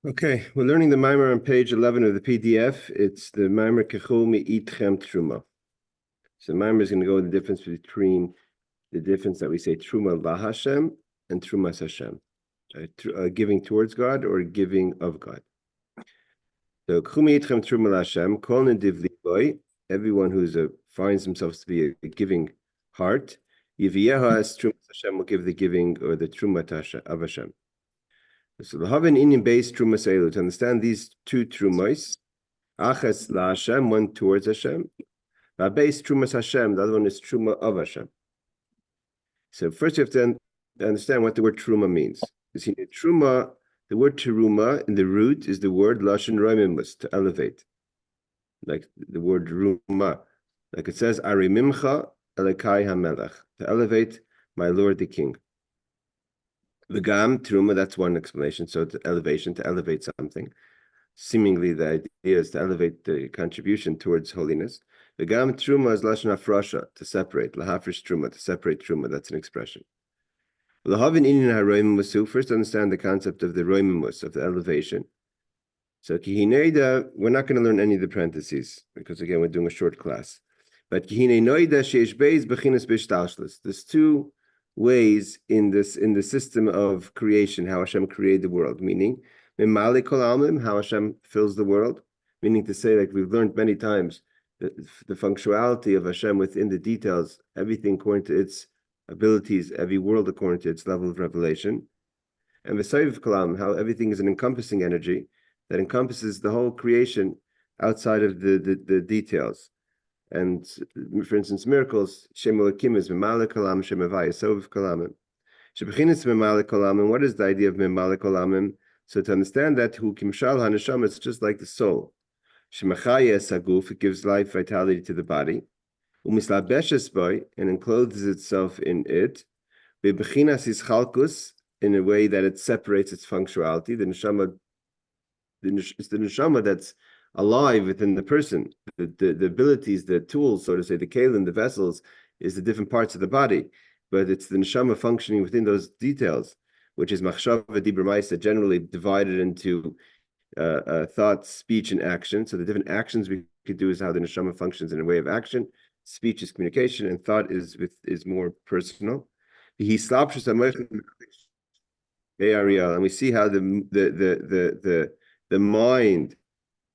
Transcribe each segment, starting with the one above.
Okay, we're learning the Mammar on page 11 of the PDF. It's the Mammar Kechol Me'itchem Truma. So Mammar is going to go the difference between the difference that we say Truma La Hashem and Trumas Hashem. Giving towards God or giving of God. So Kechol Me'itchem Truma La Hashem, Kol Nediv Liboy, everyone who finds themselves to be a giving heart, Yiviyeha as Trumas Hashem will give the giving or the Truma of Hashem. So the Haven Indian based Trumas Elu, to understand these two Trumos, Achas La Hashem, one towards Hashem, base Trumas Hashem, the other one is Truma of Hashem. So first you have to understand what the word Truma means. You see, Truma, the word Teruma in the root is the word Lashon Roimimus, to elevate. Like the word Ruma. Like it says, Arimimcha Elekai HaMelech, to elevate my Lord the King. V'gam, Teruma, that's one explanation. So to elevation, to elevate something. Seemingly the idea is to elevate the contribution towards holiness. V'gam Truma is Lashon Afrasha, to separate. Lahafrish Truma, to separate Truma, that's an expression. L'havin Inyan HaRoimimus, first understand the concept of the Roimimus, of the elevation. So Kihineida, we're not going to learn any of the parentheses, because again, we're doing a short class. But Kihineida Sheish Beis Bechinas Bishtalshlis. There's two ways in the system of creation, how Hashem created the world, meaning Mimali Kol Almim, how Hashem fills the world, meaning to say, like we've learned many times, the functionality of Hashem within the details, everything according to its abilities, every world according to its level of revelation. And V'Sayv Kol Almim, how everything is an encompassing energy that encompasses the whole creation outside of the details. And for instance, miracles, Shem Elokim is Mimalik Olam, Shem Havaya, Sov Kolamim. Shebechinis Mimalik Olamim, what is the idea of Mimalik Olamim? So to understand that, Hu Kimshal HaNeshama, it's just like the soul. Shemachaya Saguf, it gives life, vitality to the body. Umislabeshes boy, and encloses itself in it. Bebechinas is Chalkus, in a way that it separates its functionality. The Neshama, it's the Neshama that's alive within the person. The abilities, the tools, so to say, the kelim, the vessels, is the different parts of the body. But it's the neshama functioning within those details, which is machshava dibur ma'isa, generally divided into thought, speech, and action. So the different actions we could do is how the neshama functions in a way of action. Speech is communication, and thought is more personal. And we see how the mind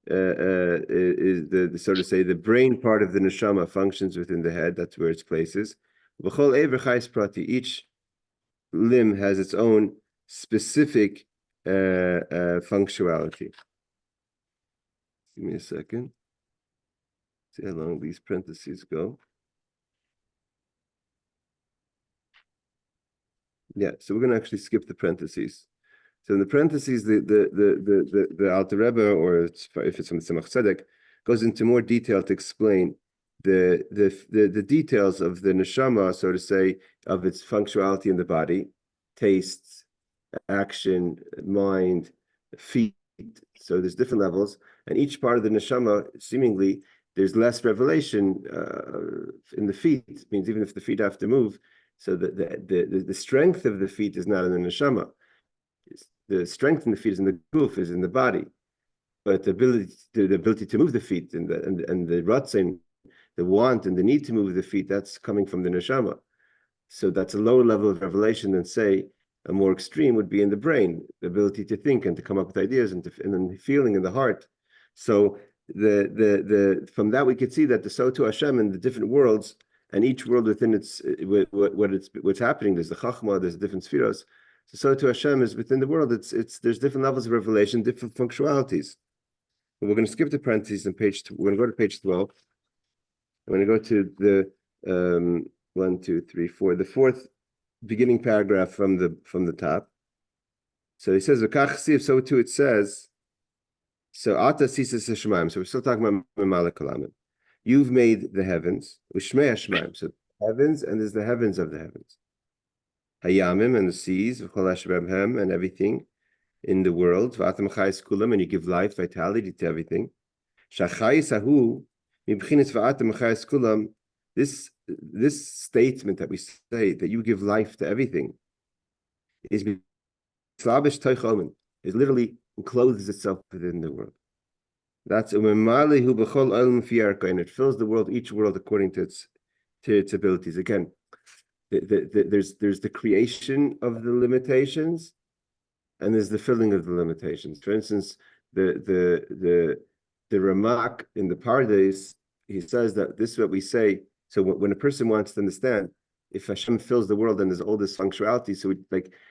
is the so to say the brain part of the neshama functions within the head. That's where its place is. Each limb has its own specific functionality. Give me a second. See how long these parentheses go. Yeah, so we're going to actually skip the parentheses. So in the parentheses, the Alter Rebbe, or if it's from the Tzemach Tzedek, goes into more detail to explain the details of the neshama, so to say, of its functionality in the body, tastes, action, mind, feet. So there's different levels, and each part of the neshama, seemingly, there's less revelation in the feet. It means even if the feet have to move, so the strength of the feet is not in the neshama. The strength in the feet is in the goof, is in the body, but the ability to move the feet and the ratzin, the want and the need to move the feet, that's coming from the neshama. So that's a lower level of revelation than, say, a more extreme would be in the brain, the ability to think and to come up with ideas and then feeling in the heart. So from that we could see that the Soto Hashem in the different worlds, and each world within its what's happening. There's the Chachma, there's different spheros. So to Hashem is within the world. There's different levels of revelation, different functionalities. And we're going to skip the parentheses on page. We're going to go to page 12. I'm going to go to the 1, 2, 3, 4, the fourth beginning paragraph from the top. So he says, so too it says. So Ata Sisas Shemaim. So we're still talking about Mamalik Kalamim. You've made the heavens, Ushmei Shemaim. So heavens, and there's the heavens of the heavens. Hayamim, and the seas, and everything in the world, and you give life, vitality to everything. This statement that we say, that you give life to everything, is slavish toichomen, is literally encloses itself within the world. That's umemali bechol olam fiarka, and it fills the world, each world according to its abilities. Again, there's the creation of the limitations, and there's the filling of the limitations. For instance, the Ramak in the Pardes, he says that this is what we say. So when a person wants to understand if Hashem fills the world and there's all this functionality, so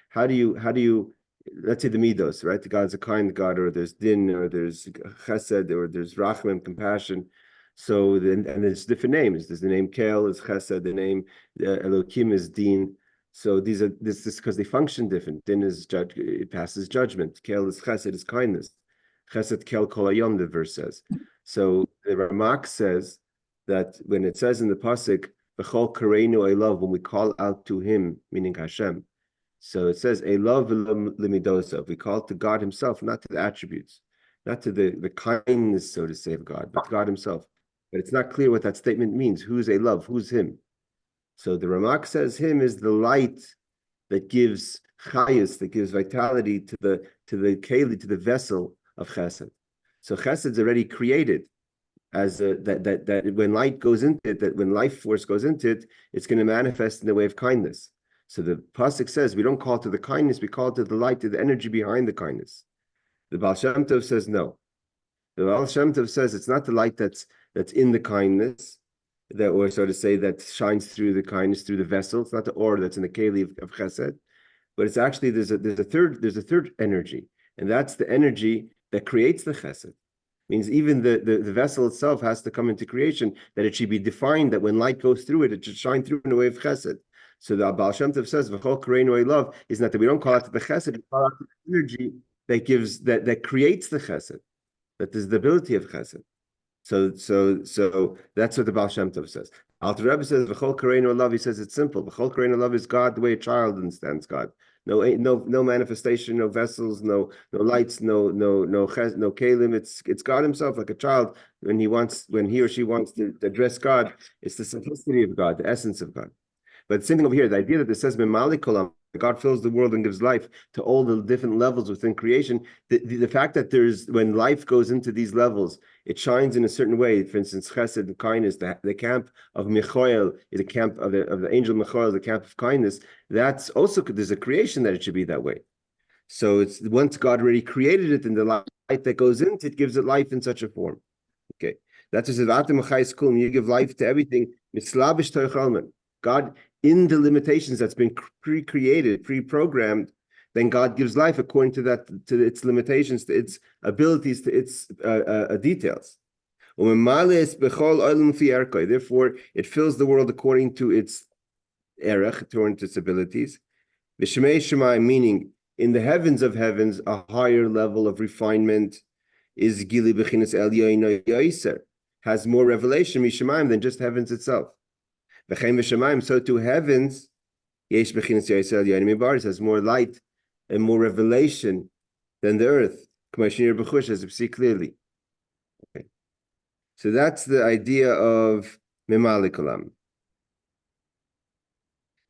how do you let's say the midos, right? The God's a kind God, or there's din, or there's chesed, or there's rachmim, compassion. So then, and there's different names. There's the name Kel is chesed, the name Elokim is din. So this is because they function different. Din is it passes judgment. Kel is chesed, is kindness. Chesed kel kol hayom, the verse says. So the Ramak says that when it says in the pasuk, "V'chol kareinu elav," when we call out to Him, meaning Hashem. So it says, "Elav limidosa." We call to God Himself, not to the attributes, not to the kindness, so to say, of God, but God Himself. But it's not clear what that statement means. Who's Elav? Who's Him? So the Ramak says Him is the light that gives chayus, that gives vitality to the keli, to the vessel of chesed. So chesed's already created as that when light goes into it, that when life force goes into it, it's going to manifest in the way of kindness. So the pasuk says we don't call to the kindness, we call to the light, to the energy behind the kindness. The Baal Shem Tov says no. The Baal Shem Tov says it's not the light that's in the kindness, that, or so to say, that shines through the kindness, through the vessel. It's not the ore that's in the keli of chesed, but it's actually there's a third energy, and that's the energy that creates the chesed. Means even the vessel itself has to come into creation, that it should be defined, that when light goes through it, it should shine through in a way of chesed. So the Baal Shem Tov says, "V'chol kareinu love" is not that we don't call out the chesed, we call out the energy that gives that creates the chesed, that is the ability of chesed. So that's what the Baal Shem Tov says. Alter Rebbe says, "V'chol kareinu love." He says it's simple. V'chol kareinu love is God the way a child understands God. No manifestation, no vessels, no lights, no kalim. It's God Himself, like a child when he or she wants to address God. It's the simplicity of God, the essence of God. But same thing over here, the idea that it says "Memali kolam," God fills the world and gives life to all the different levels within creation. The fact that when life goes into these levels, it shines in a certain way. For instance, chesed and kindness, the camp of Michael is a camp of the angel Michael, the camp of kindness. That's also, there's a creation that it should be that way. So it's once God already created it, and the light that goes into it gives it life in such a form. Okay, that's what it says. You give life to everything. God, in the limitations that's been pre-created, pre-programmed, then God gives life according to its limitations, to its abilities, to its details. Therefore, it fills the world according to its erech, according to its abilities. Meaning, in the heavens of heavens, a higher level of refinement is Gili Bechinas Elyono Yoiser, has more revelation Mishamayim than just heavens itself. So to heavens, Yesh Bechinas Yoiser Elyono Mibaris has more light and more revelation than the earth. As we see clearly. Okay. So that's the idea of Memali Kolam.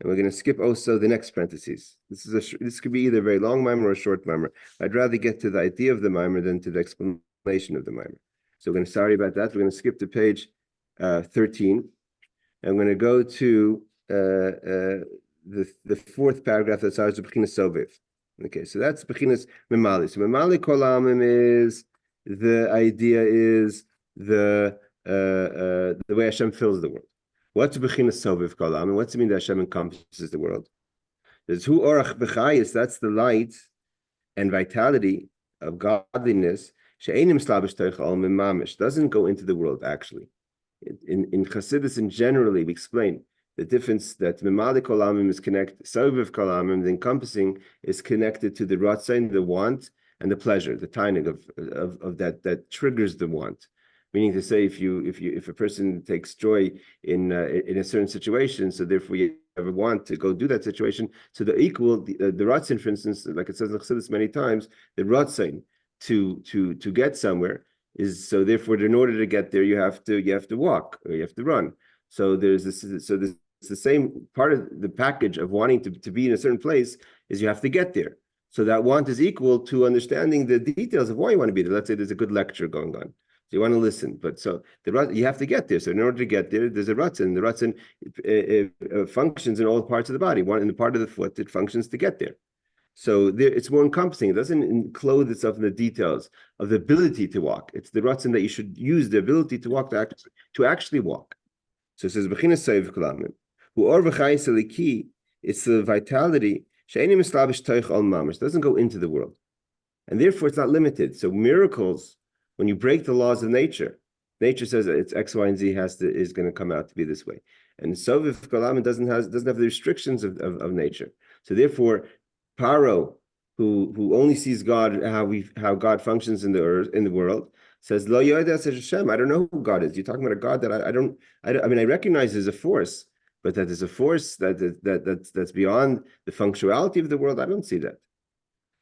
And we're going to skip also the next parentheses. This could be either a very long mimer or a short mimer. I'd rather get to the idea of the mimer than to the explanation of the mimer. So we're going to, sorry about that. We're going to skip to page 13. And we're going to go to the fourth paragraph that starts with Bechinas Soviv. Okay, so that's Bechinas Memali. So Memali Kolamim is, the idea is the way Hashem fills the world. What's Bechinas Soviv Kolam, and what's it mean that Hashem encompasses the world? There's Hu Orach Bechayis, that's the light and vitality of godliness. She'enim slavish toichal mimamish, doesn't go into the world actually. In Chassidus, and generally, we explain the difference that Memali Kolamim is connected, Soviv Kolamim, the encompassing, is connected to the Ratzain, the want, and the pleasure, the tainig of that triggers the want. Meaning to say, if a person takes joy in a certain situation, so therefore you ever want to go do that situation, so the ratzin, for instance, like it says in Chassidus many times, the ratzin to get somewhere is, so therefore in order to get there you have to walk or you have to run. So there's the same part of the package of wanting to be in a certain place is you have to get there. So that want is equal to understanding the details of why you want to be there. Let's say there's a good lecture going on. So you want to listen, but so you have to get there. So in order to get there, there's a ratzon. The ratzon functions in all parts of the body. One in the part of the foot, it functions to get there. So there, it's more encompassing. It doesn't enclose itself in the details of the ability to walk. It's the ratzon that you should use the ability to walk to actually walk. So it says b'chinas soiv kolamin hu or v'chayis eliki. It's the vitality. She'enim mislavish toich al mamash. Doesn't go into the world, and therefore it's not limited. So miracles. When you break the laws of nature, nature says that it's X, Y, and Z is going to come out to be this way. And Soviv Kalaman doesn't have the restrictions of nature. So therefore, Paro, who only sees God, how God functions in the world, says, Lo Yoda says Hashem, I don't know who God is. You're talking about a God that I mean, I recognize there's a force, but that there's a force that's beyond the functionality of the world. I don't see that.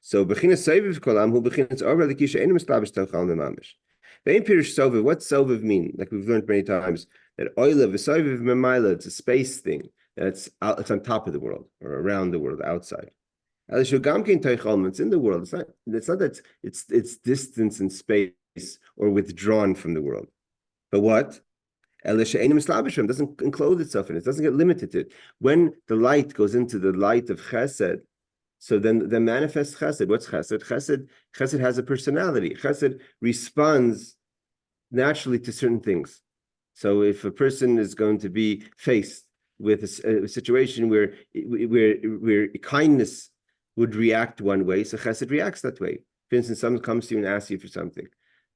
So b'chinas soviv kolam hu b'chinas over l'kisha enim establish tochal memamish. Ve'im pirish soviv. What soviv mean? Like we've learned many times that oila v'soviv memayla. It's a space thing. It's on top of the world or around the world, outside. Elishu gamkein tochal. It's in the world. It's not that it's distance in space or withdrawn from the world. But what? Elisha enim establishment doesn't enclose itself in it. It doesn't get limited to it. When the light goes into the light of chesed. So then manifest chesed. What's chesed? Chesed has a personality. Chesed responds naturally to certain things. So if a person is going to be faced with a situation where kindness would react one way, so chesed reacts that way. For instance, someone comes to you and asks you for something.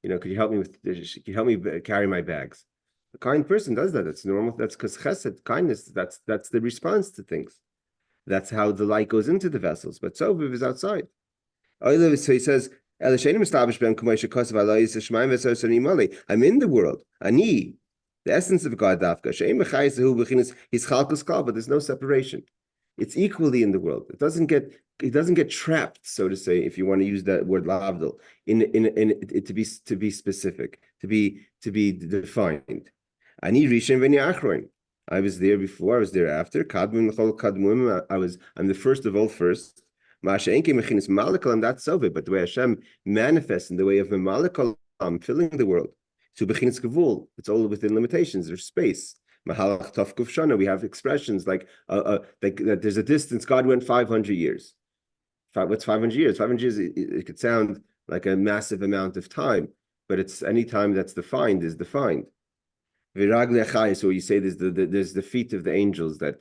Could you help me could you help me carry my bags? A kind person does that. That's normal. That's because chesed, kindness, that's the response to things. That's how the light goes into the vessels. But Soviv is outside. So he says, I'm in the world. Ani, the essence of God, but there's no separation. It's equally in the world. It doesn't get trapped, so to say, if you want to use that word lavdil, in it to be specific, to be defined. Ani rishon v'ni achroin. I was there before, I was there after. I'm the first of all first. And that's Soviv, but the way Hashem manifests in the way of Memalekal, filling the world. So it's all within limitations, there's space. We have expressions like that there's a distance. God went 500 years. What's 500 years? 500 years, it could sound like a massive amount of time, but it's any time that's defined is defined. So you say there's the feet of the angels that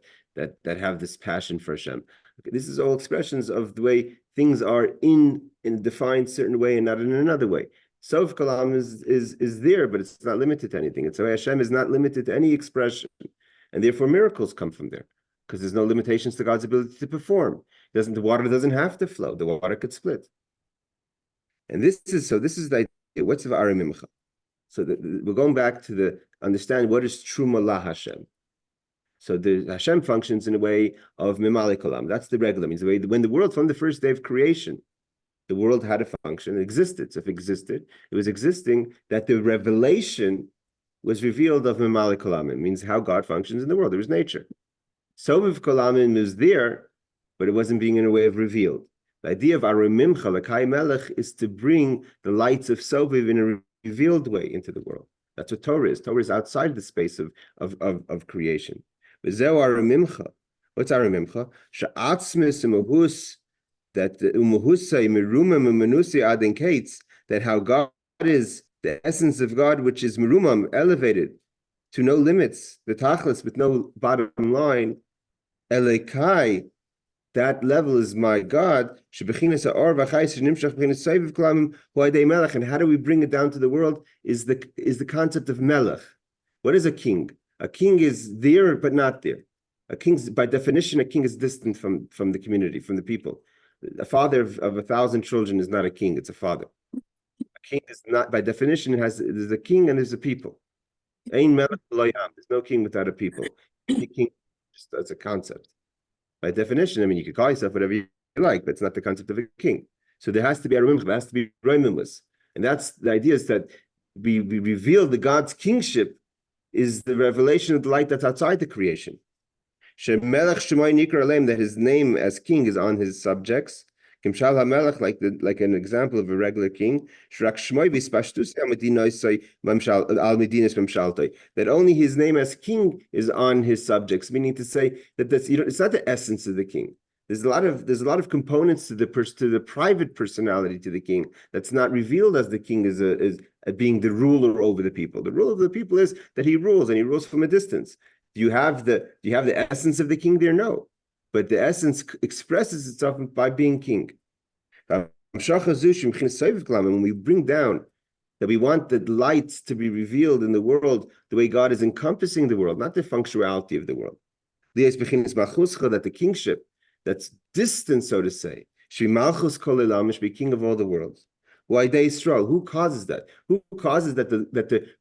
have this passion for Hashem. This is all expressions of the way things are in a defined certain way and not in another way. Sof Kalam is there, but it's not limited to anything. It's the way Hashem is not limited to any expression, and therefore miracles come from there because there's no limitations to God's ability to perform. The water doesn't have to flow; the water could split. And this is the idea. What's of Aramimcha? So we're going back to understand what is Truma La Hashem. So the Hashem functions in a way of Mimali Kolam. That's the regular means the way when the world from the first day of creation, the world had a function, it existed. So if it existed, it was existing that the revelation was revealed of Mimali Kolam. It means how God functions in the world. There was nature. Soviv Kolamim was there, but it wasn't being in a way of revealed. The idea of Aramimcha, Lakai Melech, is to bring the lights of Soviv in a revealed way into the world. That's what Torah is. Torah is outside the space of creation. What's Aramimcha? Sha'atzmis umahus, that umahusay merumam umanusi adin kates, that how God is the essence of God, which is merumam, elevated to no limits, the tachlis with no bottom line. Elekai, that level is my God. And how do we bring it down to the world? Is the concept of melech. What is a king? A king is there but not there. A king's, by definition, a king is distant from the community, from the people. A father of 1,000 children is not a king; it's a father. A king is not, by definition, there's a king and there's a people. Ein melech lo yam. There's no king without a people. A king just as a concept. By definition, I mean, you could call yourself whatever you like, but it's not the concept of a king. So there has to be a Ramimcha, there has to be Roimimless. And that's the idea, is that we reveal the God's kingship is the revelation of the light that's outside the creation. That his name as king is on his subjects. Kimshal HaMelech, like an example of a regular king. That only his name as king is on his subjects, meaning to say that it's not the essence of the king. There's a lot of components to the private personality to the king that's not revealed as the king is being the ruler over the people. The rule of the people is that he rules, and he rules from a distance. Do you have the essence of the king there? No. But the essence expresses itself by being king. When we bring down that we want the lights to be revealed in the world the way God is encompassing the world, not the functionality of the world. That the kingship that's distant, so to say, should be king of all the worlds. Why they Israel? Who causes that? Who causes that the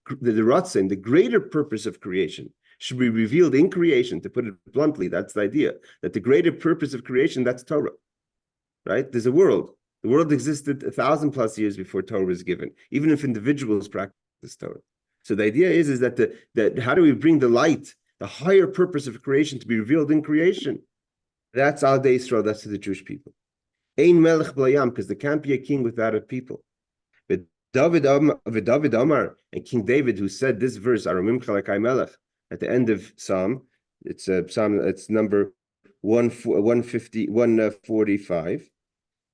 ratzon, the greater purpose of creation, should be revealed in creation? To put it bluntly, that's the idea. That the greater purpose of creation, that's Torah. Right? There's a world. The world existed 1,000+ years before Torah was given, even if individuals practice Torah. So the idea is that how do we bring the light, the higher purpose of creation, to be revealed in creation? That's Al Dei Yisrael, that's to the Jewish people. Ein melech b'layam, because there can't be a king without a people. But David Amar, and King David, who said this verse, Aromim Chalakai Melech, at the end of Psalm, it's number 145,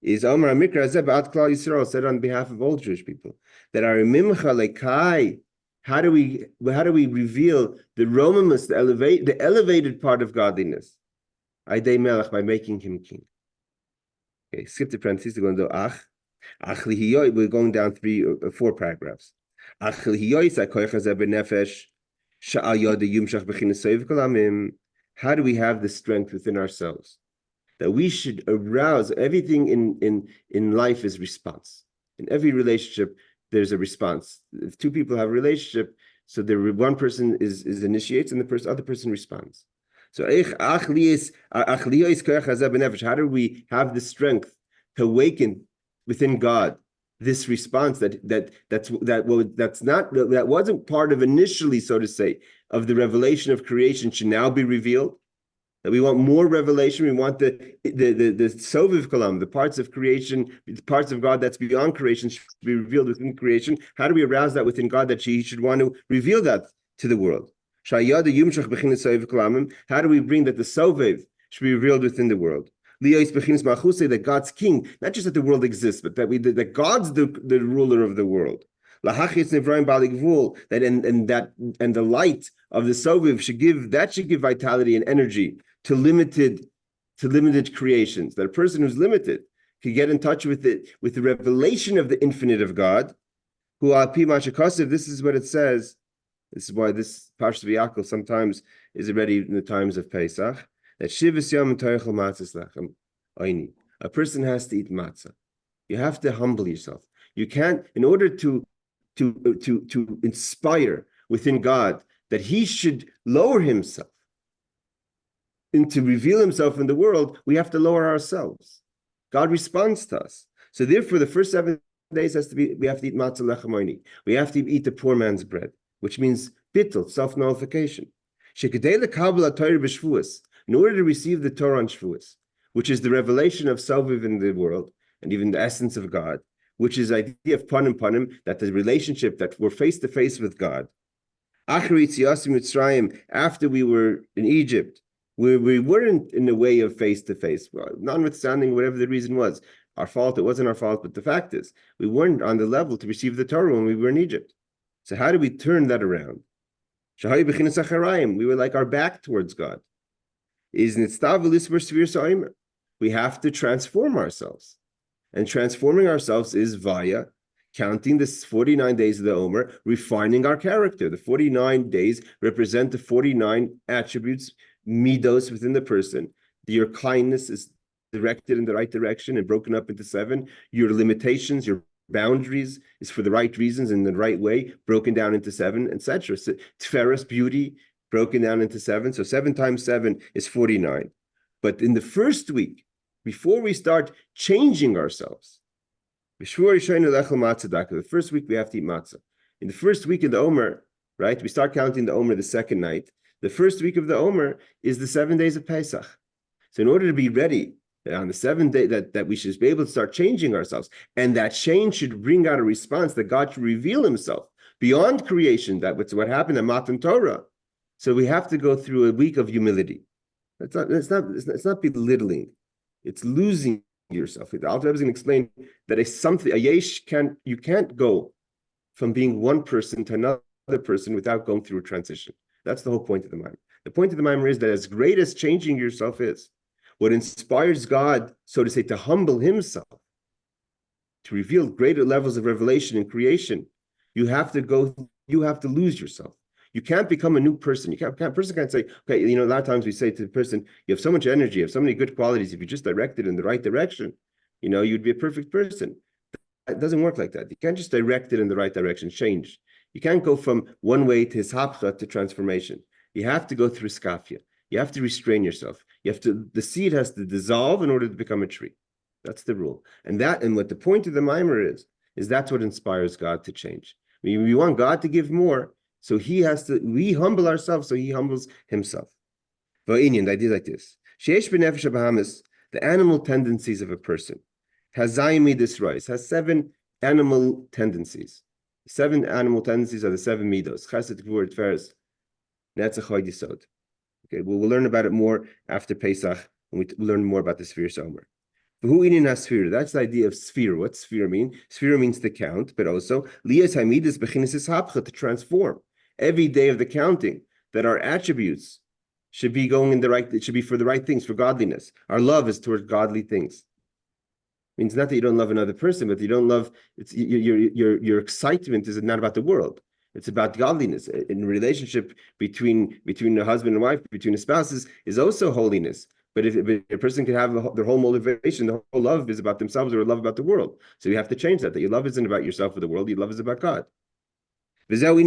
is Amar Mikra Azeb Ad Klal Yisrael, said on behalf of all Jewish people, that Aromim Chalakai, how do we reveal the romamus, the elevated part of godliness? Aidei Melech, by making him king. Okay, skip the parentheses, we're going to do we're going down 4 paragraphs. How do we have the strength within ourselves that we should arouse? Everything in life is response. In every relationship, there's a response. If 2 people have a relationship, so one person is initiates and the other person responds. So how do we have the strength to awaken within God this response that wasn't part of initially, so to say, of the revelation of creation should now be revealed? That we want more revelation. We want the soviv kalam, the parts of creation, the parts of God that's beyond creation should be revealed within creation. How do we arouse that within God that He should want to reveal that to the world? How do we bring that the sovev should be revealed within the world? That God's king, not just that the world exists, but that God's the ruler of the world. That the light of the sovev should give vitality and energy to limited creations. That a person who's limited can get in touch with the revelation of the infinite of God. Who this is what it says. This is why this Parshas Vayakel sometimes is already in the times of Pesach. That Shivas Yom Toichel Matzos Lechem Oini. A person has to eat matzah. You have to humble yourself. You can't, in order to inspire within God that He should lower Himself and to reveal Himself in the world, we have to lower ourselves. God responds to us. So therefore, the first 7 days we have to eat matzah lechem oini. We have to eat the poor man's bread, which means bittul, self-nullification. In order to receive the Torah on Shavuos, which is the revelation of Soviv in the world, and even the essence of God, which is the idea of panim, that the relationship that we're face to face with God. After we were in Egypt, we weren't in the way of face to face, notwithstanding whatever the reason was. Our fault, it wasn't our fault, but the fact is, we weren't on the level to receive the Torah when we were in Egypt. So how do we turn that around? We were like our back towards God. We have to transform ourselves. And transforming ourselves is via counting the 49 days of the Omer, refining our character. The 49 days represent the 49 attributes, midos, within the person. Your kindness is directed in the right direction and broken up into 7. Your limitations, your boundaries is for the right reasons in the right way, broken down into 7, etc. So, Tiferes, beauty, broken down into 7. So 7 times 7 is 49. But in the first week, before we start changing ourselves, the first week we have to eat matzah. In the first week of the Omer, right, we start counting the Omer the second night. The first week of the Omer is the 7 days of Pesach. So in order to be ready on the 7th day, that we should be able to start changing ourselves, and that change should bring out a response that God should reveal himself beyond creation. That's what happened at Matan Torah. So we have to go through a week of humility. It's not belittling. It's losing yourself. The Alter Rebbe is going to explain that you can't go from being one person to another person without going through a transition. That's the whole point of the Mammar. The point of the Mammar is that as great as changing yourself is, what inspires God, so to say, to humble himself, to reveal greater levels of revelation in creation, you have to lose yourself. You can't become a new person. A person can't say, okay, a lot of times we say to the person, you have so much energy, you have so many good qualities. If you just direct it in the right direction, you'd be a perfect person. It doesn't work like that. You can't just direct it in the right direction, change. You can't go from one way to hishapcha to transformation. You have to go through skafia. You have to restrain yourself. The seed has to dissolve in order to become a tree. That's the rule. And what the point of the Mammar is that's what inspires God to change. We want God to give more, so we humble ourselves, so he humbles himself. The idea like this. The animal tendencies of a person has 7 animal tendencies. 7 animal tendencies are the 7 midos. Chesed, Gvur, Tveres, Netzach, Hod, Yisod. Okay, we'll learn about it more after Pesach, and we'll learn more about the sphere Somer. That's the idea of sphere. What sphere mean? Sphere means to count, but also liyas hamidus bechinas hapcha, to transform. Every day of the counting, that our attributes should be going in the right. It should be for the right things, for godliness. Our love is towards godly things. It means not that you don't love another person, but you don't love. It's your excitement is not about the world. It's about godliness. In relationship between a husband and wife, between the spouses, is also holiness. But if a person can have their whole motivation, the whole love is about themselves or love about the world. So you have to change that your love isn't about yourself or the world, your love is about God. That's why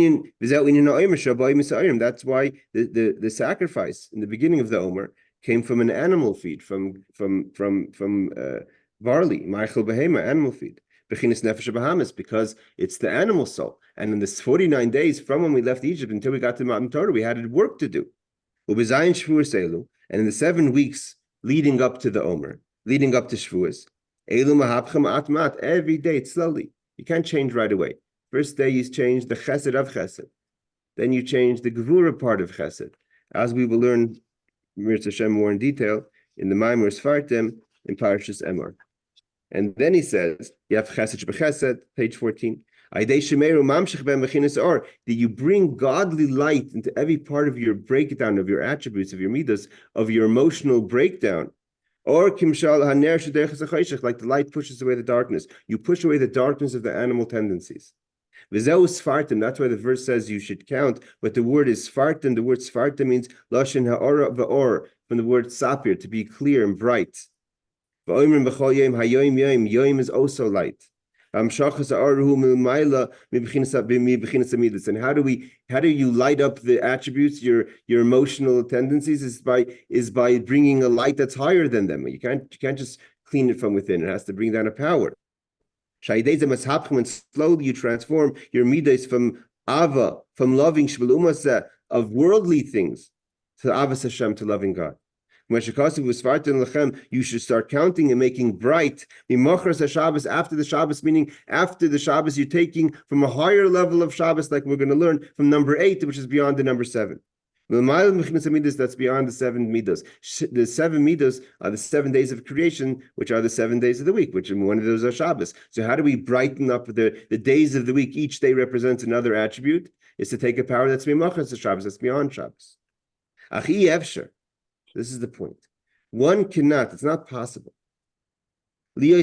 the sacrifice in the beginning of the Omer came from an animal feed, from barley, animal feed. Because it's the animal soul. And in this 49 days from when we left Egypt until we got to Matan Torah, we had work to do. And in the 7 weeks leading up to the Omer, leading up to Shavuos, every day it's slowly. You can't change right away. First day you change the chesed of chesed. Then you change the gevura part of chesed. As we will learn Mirz Hashem more in detail in the Mammar Sfartim in Parashas Emor. And then he says, you have chesed b'chesed, page 14. That you bring godly light into every part of your breakdown of your attributes, of your midas, of your emotional breakdown. Or kimshal haner, like the light pushes away the darkness. You push away the darkness of the animal tendencies. V'zeu sfartim. That's why the verse says you should count. But the word is sfartim. The word sfartim means lashon ha'ora v'or, from the word sapir, to be clear and bright. V'oimrim b'chol yom hayoim yom. Yom is also light. And how do you light up the attributes, your emotional tendencies, is by bringing a light that's higher than them. You can't just clean it from within. It has to bring down a power. And slowly you transform your midas from ava, from loving of worldly things, to avas Hashem, to loving God. You should start counting and making bright. After the Shabbos, meaning after the Shabbos, you're taking from a higher level of Shabbos, like we're going to learn from number 8, which is beyond the number 7. That's beyond the 7 midos. The 7 midos are the 7 days of creation, which are the 7 days of the week, which one of those are Shabbos. So how do we brighten up the days of the week? Each day represents another attribute. Is to take a power that's mimachas Shabbos, that's beyond Shabbos. Achi Evsher. This is the point. One cannot, it's not possible, to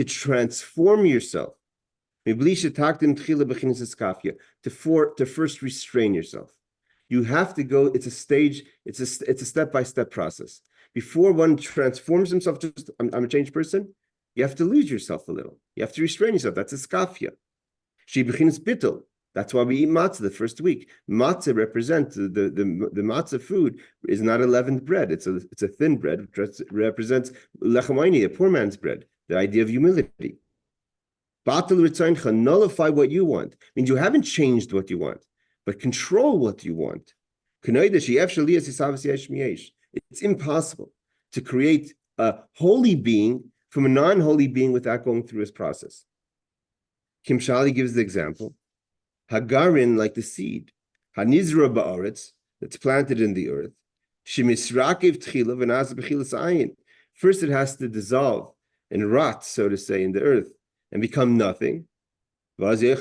transform yourself, to first restrain yourself. You have to go, it's a stage, it's a step-by-step process. Before one transforms himself, just I'm a changed person, you have to lose yourself a little. You have to restrain yourself. That's a skafia. That's why we eat matzah the first week. Matzah represents the matzah food is not a leavened bread. It's a thin bread, which represents lechem, a poor man's bread. The idea of humility. Batal ritzoncha, nullify what you want. Means you haven't changed what you want, but control what you want. It's impossible to create a holy being from a non-holy being without going through his process. Kim Shali gives the example. Hagarin, like the seed, Hanizra ba'aretz, that's planted in the earth. Shemisrakiv tchila v'naz b'chilas ayin. First, it has to dissolve and rot, so to say, in the earth and become nothing. And only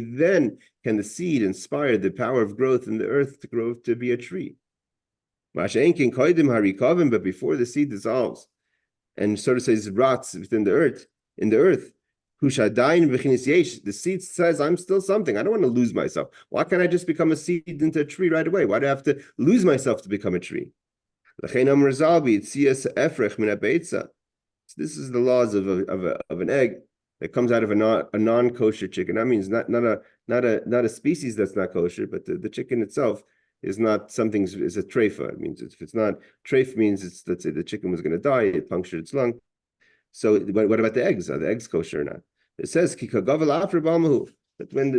then can the seed inspire the power of growth in the earth to grow to be a tree. But before the seed dissolves and, so to say, rots within the earth, the seed says, I'm still something. I don't want to lose myself. Why can't I just become a seed into a tree right away? Why do I have to lose myself to become a tree? This is the laws of an egg that comes out of a non-kosher chicken. That means not a species that's not kosher, but the chicken itself is not something, is a treifa. It means if it's not treif, means it's, let's say the chicken was going to die, it punctured its lung. So what about the eggs? Are the eggs kosher or not? It says that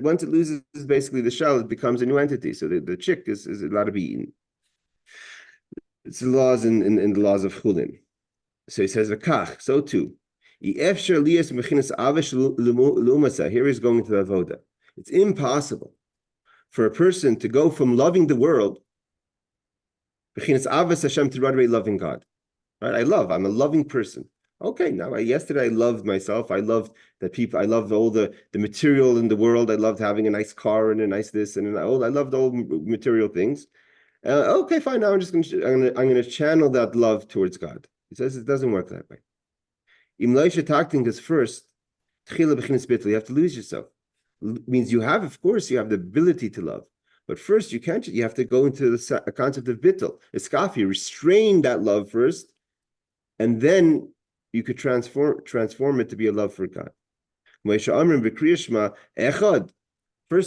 once it loses basically the shell, it becomes a new entity. So the chick is allowed to be eaten. It's the laws in the laws of chulin. So he says, "V'kach." So too, here he's going to the avoda. It's impossible for a person to go from loving the world, b'chinas avas Hashem, to right away loving God. Right? I'm a loving person. Okay, now yesterday I loved myself. I loved the people. I loved all the material in the world. I loved having a nice car and a nice this and I loved all material things. Okay, fine. Now I'm going to channel that love towards God. He says it doesn't work that way. Because first, you have to lose yourself. It means you have the ability to love, but first you can't. You have to go into the concept of bittul, Itkafia, restrain that love first, and then you could transform it to be a love for God. First,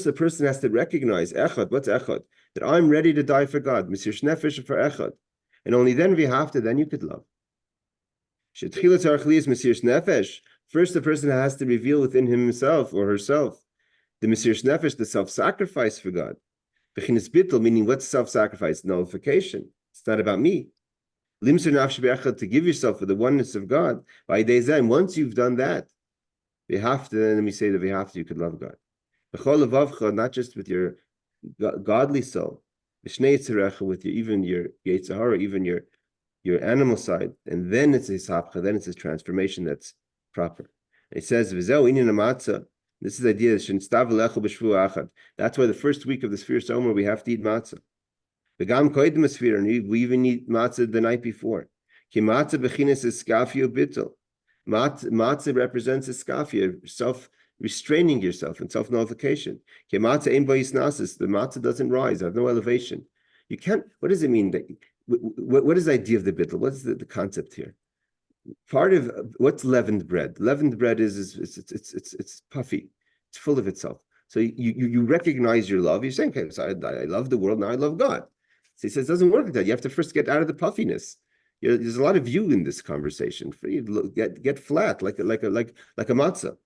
the person has to recognize echad. What's echad? That I'm ready to die for God. Misir nefesh for echad, and only then then you could love. First, the person has to reveal within himself or herself the misir nefesh, the self-sacrifice for God. Meaning what's self-sacrifice? Nullification. It's not about me. To give yourself for the oneness of God. By days then, once you've done that, then we say that you could love God. Not just with your godly soul, with even your Yetzirah, even your animal side, and then it's a sapcha, then it's a transformation that's proper. And it says, this is the idea, that's why the first week of the Sfir Somer we have to eat matzah. And we even eat matzah the night before. Matzah represents a skafia, self-restraining yourself and self-nullification. The matzah doesn't rise, I have no elevation. You can't, what does it mean? What is the idea of the bittul? What's the concept here? Part of what's leavened bread? Leavened bread is it's puffy, it's full of itself. So you recognize your love. You're saying, okay, so I love the world, now I love God. So he says it doesn't work like that. You have to first get out of the puffiness. There's a lot of you in this conversation. Get flat like a matzah,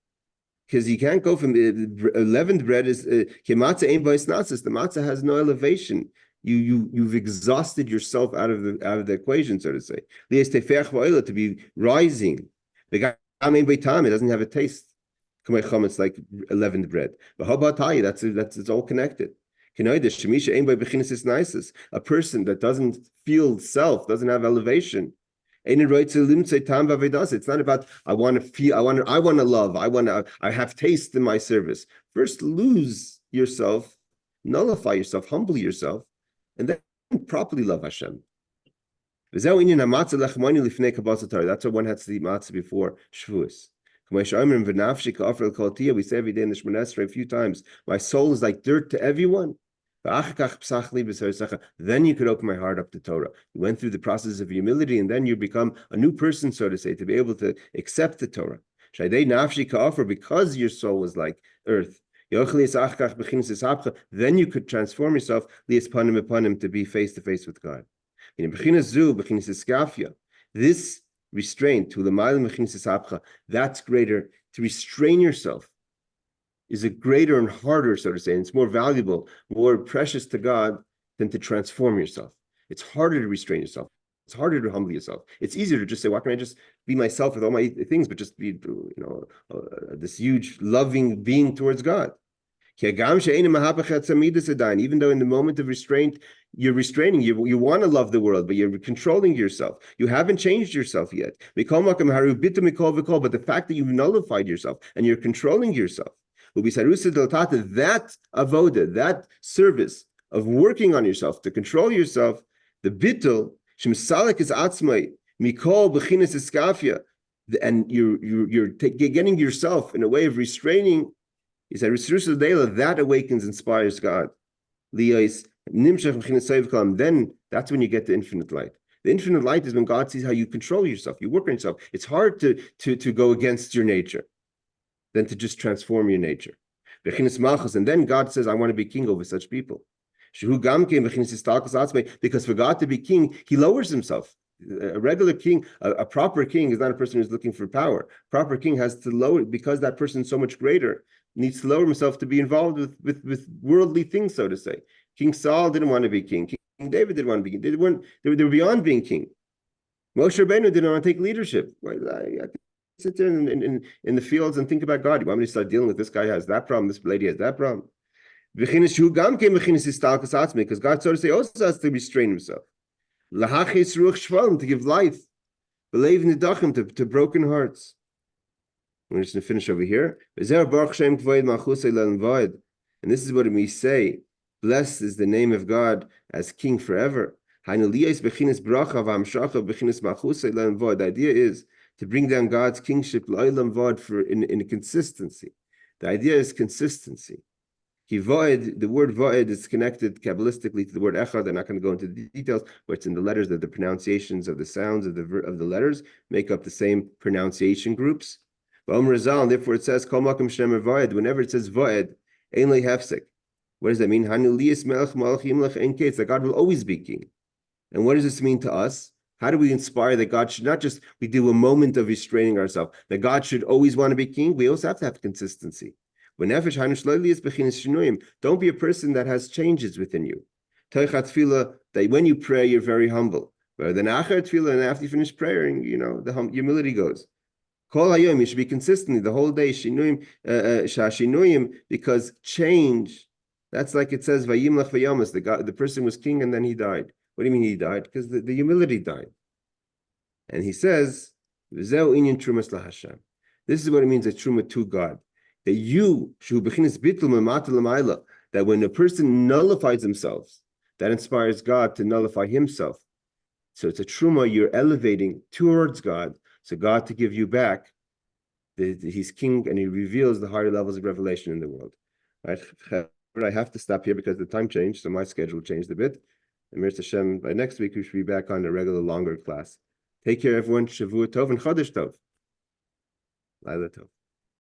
because you can't go from leavened bread is matzah ain't by snatzis. The matzah has no elevation. You've exhausted yourself out of the equation, so to say. To be rising. It doesn't have a taste. It's like leavened bread. But how about tayi? That's it's all connected. A person that doesn't feel self, doesn't have elevation. It's not about I want to feel, I want to love, I have taste in my service. First lose yourself, nullify yourself, humble yourself, and then properly love Hashem. That's why one has to eat matzah before Shavuos. We say every day in the Shemona Esrei a few times, my soul is like dirt to everyone. Then you could open my heart up to Torah. You went through the process of humility, and then you become a new person, so to say, to be able to accept the Torah. Because your soul is like earth. Then you could transform yourself to be face to face with God. This restraint, that's greater, to restrain yourself is a greater and harder, so to say, and it's more valuable, more precious to God than to transform yourself. It's harder to restrain yourself. It's harder to humble yourself. It's easier to just say, why can't I just be myself with all my things, but just be, this huge loving being towards God. Even though in the moment of restraint, you're restraining, you want to love the world, but you're controlling yourself. You haven't changed yourself yet. But the fact that you've nullified yourself and you're controlling yourself, that avoda, that service of working on yourself to control yourself, the bittul, shemsalik is atzmai, mikol b'chinas itkafia, and you're getting yourself in a way of restraining. He said, that awakens, inspires God. Then that's when you get the infinite light. The infinite light is when God sees how you control yourself, you work on yourself. It's hard to go against your nature than to just transform your nature. And then God says, I want to be king over such people. Because for God to be king, he lowers himself. A regular king, a proper king is not a person who's looking for power. A proper king has to lower, because that person is so much greater, needs to lower himself to be involved with worldly things, so to say. King Saul didn't want to be king. King David didn't want to be king. They were beyond being king. Moshe Rabbeinu didn't want to take leadership. I sit there in the fields and think about God. You want me to start dealing with this guy has that problem, this lady has that problem. Because God, so to say, also has to restrain himself. To give life, believe in the dachim, to broken hearts. We're just going to finish over here. And this is what we say: blessed is the name of God as King forever. The idea is to bring down God's kingship in consistency. The idea is consistency. The word void is connected Kabbalistically to the word echad. I'm not going to go into the details, but it's in the letters that the pronunciations of the sounds of the letters make up the same pronunciation groups. And therefore it says whenever it says void, what does that mean? That God will always be king. And what does this mean to us? How do we inspire that God should not just we do a moment of restraining ourselves, that God should always want to be king? We also have to have consistency. Don't be a person that has changes within you. That when you pray, you're very humble. But then after you finish praying, the humility goes. You should be consistently the whole day, because change, that's like it says, the person was king and then he died. What do you mean he died? Because the humility died. And he says, this is what it means, a truma to God. That when a person nullifies themselves, that inspires God to nullify himself. So it's a truma, you're elevating towards God, so God to give you back. He's king and he reveals the higher levels of revelation in the world. Right? I have to stop here because the time changed, so my schedule changed a bit. And Mir Hashem, by next week we should be back on a regular longer class. Take care, everyone. Shavua Tov and Chodesh Tov. Laila Tov.